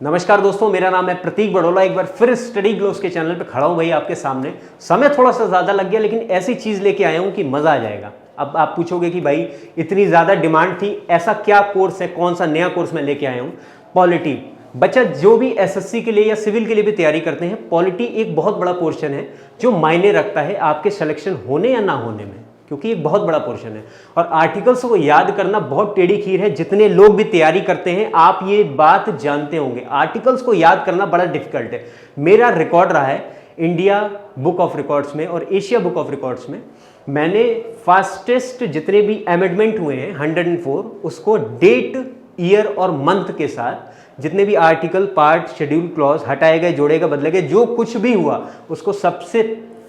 नमस्कार दोस्तों, मेरा नाम है प्रतीक बड़ोला। एक बार फिर स्टडी ग्लोव्स के चैनल पे खड़ा हूँ भाई आपके सामने। समय थोड़ा सा ज़्यादा लग गया, लेकिन ऐसी चीज़ लेके आया हूँ कि मज़ा आ जाएगा। अब आप पूछोगे कि भाई इतनी ज़्यादा डिमांड थी, ऐसा क्या कोर्स है, कौन सा नया कोर्स मैं लेके आया हूँ? पॉलिटी। बच्चा जो भी एसएससी के लिए या सिविल के लिए भी तैयारी करते हैं, पॉलिटी एक बहुत बड़ा पोर्शन है जो मायने रखता है आपके सिलेक्शन होने या ना होने में, क्योंकि एक बहुत बड़ा पोर्शन है। और आर्टिकल्स को याद करना बहुत टेढ़ी खीर है। जितने लोग भी तैयारी करते हैं आप ये बात जानते होंगे, आर्टिकल्स को याद करना बड़ा डिफिकल्ट है। मेरा रिकॉर्ड रहा है इंडिया बुक ऑफ रिकॉर्ड्स में और एशिया बुक ऑफ रिकॉर्ड्स में, मैंने फास्टेस्ट जितने भी अमेंडमेंट हुए हैं 104, उसको डेट, ईयर और मंथ के साथ जितने भी आर्टिकल, पार्ट, शेड्यूल, क्लॉज हटाए गए, जोड़े गए, बदले गए, जो कुछ भी हुआ उसको सबसे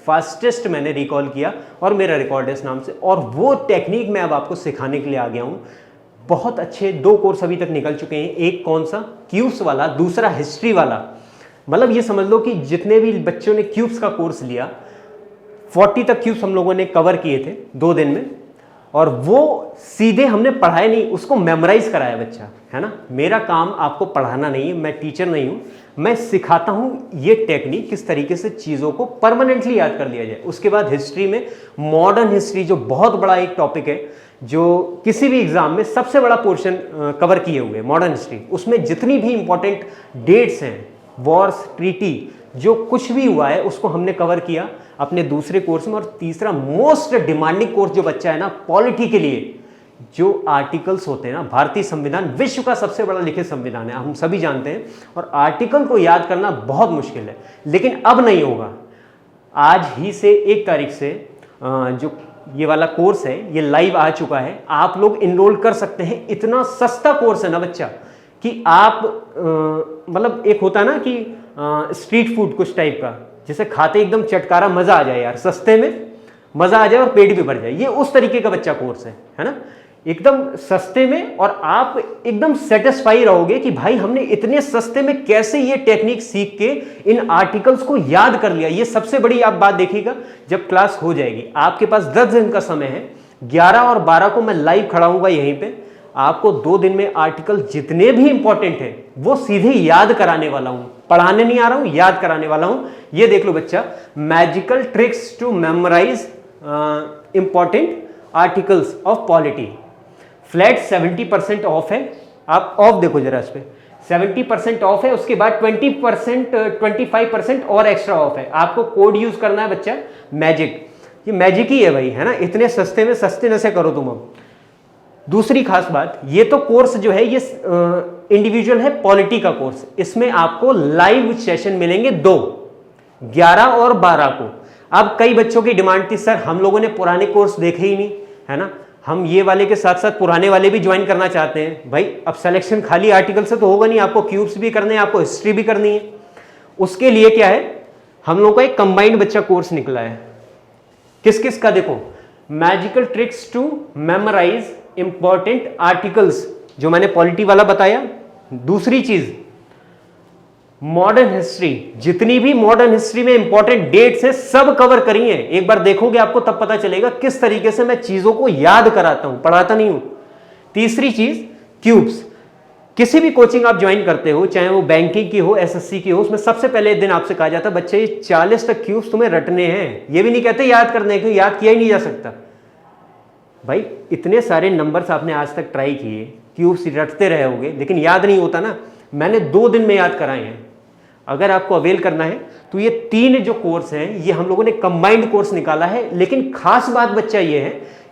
फास्टेस्ट मैंने रिकॉल किया और मेरा रिकॉर्ड है इस नाम से। और वो टेक्निक मैं अब आपको सिखाने के लिए आ गया हूँ। बहुत अच्छे 2 कोर्स अभी तक निकल चुके हैं। एक कौन सा, क्यूब्स वाला, दूसरा हिस्ट्री वाला। मतलब ये समझ लो कि जितने भी बच्चों ने क्यूब्स का कोर्स लिया, 40 तक क्यूब्स हम लोगों ने कवर किए थे 2 दिन में। और वो सीधे हमने पढ़ाया नहीं, उसको मेमोराइज कराया बच्चा, है ना। मेरा काम आपको पढ़ाना नहीं है, मैं टीचर नहीं हूँ, मैं सिखाता हूँ ये टेक्निक किस तरीके से चीज़ों को परमानेंटली याद कर लिया जाए। उसके बाद हिस्ट्री में मॉडर्न हिस्ट्री, जो बहुत बड़ा एक टॉपिक है, जो किसी भी एग्जाम में सबसे बड़ा पोर्शन कवर किए हुए मॉडर्न हिस्ट्री। उसमें जितनी भी इंपॉर्टेंट डेट्स हैं, वॉर्स, ट्रीटी, जो कुछ भी हुआ है उसको हमने कवर किया अपने दूसरे कोर्स में। और तीसरा मोस्ट डिमांडिंग कोर्स जो बच्चा है ना पॉलिटी के लिए, जो आर्टिकल्स होते हैं ना, भारतीय संविधान विश्व का सबसे बड़ा लिखित संविधान है, हम सभी जानते हैं। और आर्टिकल को याद करना बहुत मुश्किल है, लेकिन अब नहीं होगा। आज ही से 1 तारीख से जो ये वाला कोर्स है ये लाइव आ चुका है, आप लोग इनरोल कर सकते हैं। इतना सस्ता कोर्स है ना बच्चा कि आप मतलब एक होता है ना कि स्ट्रीट फूड कुछ टाइप का, जिसे खाते एकदम चटकारा मजा आ जाए यार, सस्ते में मजा आ जाए और पेट भी भर जाए, ये उस तरीके का बच्चा कोर्स है ना। एकदम सस्ते में, और आप एकदम सेटिस्फाई रहोगे कि भाई हमने इतने सस्ते में कैसे ये टेक्निक सीख के इन आर्टिकल्स को याद कर लिया। ये सबसे बड़ी आप बात देखिएगा जब क्लास हो जाएगी। आपके पास 10 दिन का समय है, 11 और 12 को मैं लाइव खड़ा हूंगा यहीं पे। आपको 2 दिन में आर्टिकल जितने भी इंपॉर्टेंट है वो सीधे याद कराने वाला हूं। पढ़ाने नहीं आ रहा हूं, याद कराने वाला हूं। ये देख लो बच्चा, magical tricks to memorize important articles of polity. Flat 70% off है। आप ऑफ देखो जरा इस पे, 70% ऑफ है। उसके बाद 20%, 25% और एक्स्ट्रा ऑफ है। आपको कोड यूज करना है बच्चा, मैजिक। ये मैजिक ही है भाई, है ना। इतने सस्ते में सस्ते न से करो तुम। अब दूसरी खास बात, ये तो कोर्स जो है ये इंडिविजुअल है, पॉलिटी का कोर्स। इसमें आपको लाइव सेशन मिलेंगे 2, 11 और 12 को। अब कई बच्चों की डिमांड थी, सर हम लोगों ने पुराने कोर्स देखे ही नहीं, है ना, हम ये वाले के साथ साथ पुराने वाले भी ज्वाइन करना चाहते हैं। भाई अब सिलेक्शन खाली आर्टिकल से तो होगा नहीं, आपको क्यूब्स भी करने हैं, आपको हिस्ट्री भी करनी है। उसके लिए क्या है, हम लोगों का एक कंबाइंड बच्चा कोर्स निकला है। किस किस का देखो, magical tricks to memorize important articles, जो मैंने पॉलिटी वाला बताया। दूसरी चीज मॉडर्न हिस्ट्री, जितनी भी मॉडर्न हिस्ट्री में इंपॉर्टेंट डेट्स है सब कवर करी है। एक बार देखोगे आपको तब पता चलेगा किस तरीके से मैं चीजों को याद कराता हूं, पढ़ाता नहीं हूं। तीसरी चीज क्यूब्स। किसी भी कोचिंग आप ज्वाइन करते हो, चाहे वो बैंकिंग की हो, एसएससी की हो, उसमें सबसे पहले दिन आपसे कहा जाता है बच्चे 40 तक क्यूब्स तुम्हें रटने हैं। ये भी नहीं कहते याद करने के, याद किया ही नहीं जा सकता। भाई इतने सारे नंबर्स आपने आज तक ट्राई किए, क्यूब्स रटते रहे होगे, लेकिन याद नहीं होता ना। मैंने 2 दिन में याद कराए हैं। अगर आपको अवेल करना है तो ये 3 जो कोर्स हैं ये हम लोगों ने कंबाइंड कोर्स निकाला है। लेकिन खास बात बच्चा ये है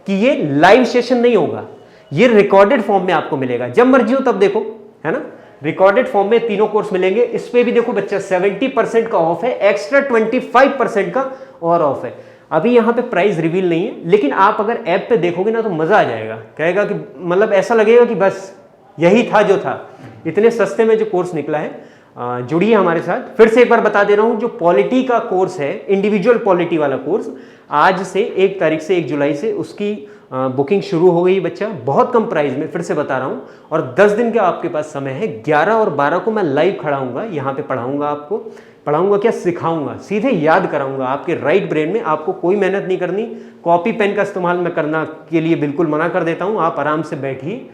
कि ये लाइव सेशन नहीं होगा, ये रिकॉर्डेड फॉर्म में आपको मिलेगा। जब मर्जी हो तब देखो, है ना। रिकॉर्डेड फॉर्म में तीनों कोर्स मिलेंगे। इस पे भी देखो बच्चा 70% का ऑफ है, एक्स्ट्रा 25% का और ऑफ है। अभी यहाँ पे प्राइस रिवील नहीं है, लेकिन आप अगर ऐप पे देखोगे ना तो मजा आ जाएगा। कहेगा कि मतलब ऐसा लगेगा कि बस यही था जो था। इतने सस्ते में जो कोर्स निकला है, जुड़िए हमारे साथ। फिर से एक बार बता दे रहा हूं, जो पॉलिटी का कोर्स है, इंडिविजुअल पॉलिटी वाला कोर्स, आज से 1 तारीख से 1 जुलाई से उसकी बुकिंग शुरू हो गई बच्चा, बहुत कम प्राइस में। फिर से बता रहा हूं, और 10 दिन का आपके पास समय है। 11 और 12 को मैं लाइव खड़ा हूंगा, यहाँ पे पढ़ाऊंगा आपको। पढ़ाऊंगा क्या, सिखाऊंगा, सीधे याद कराऊंगा आपके राइट ब्रेन में। आपको कोई मेहनत नहीं करनी। कॉपी पेन का इस्तेमाल मैं करना के लिए बिल्कुल मना कर देता हूं। आप आराम से बैठिए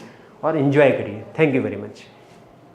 और एंजॉय करिए। Thank you very much.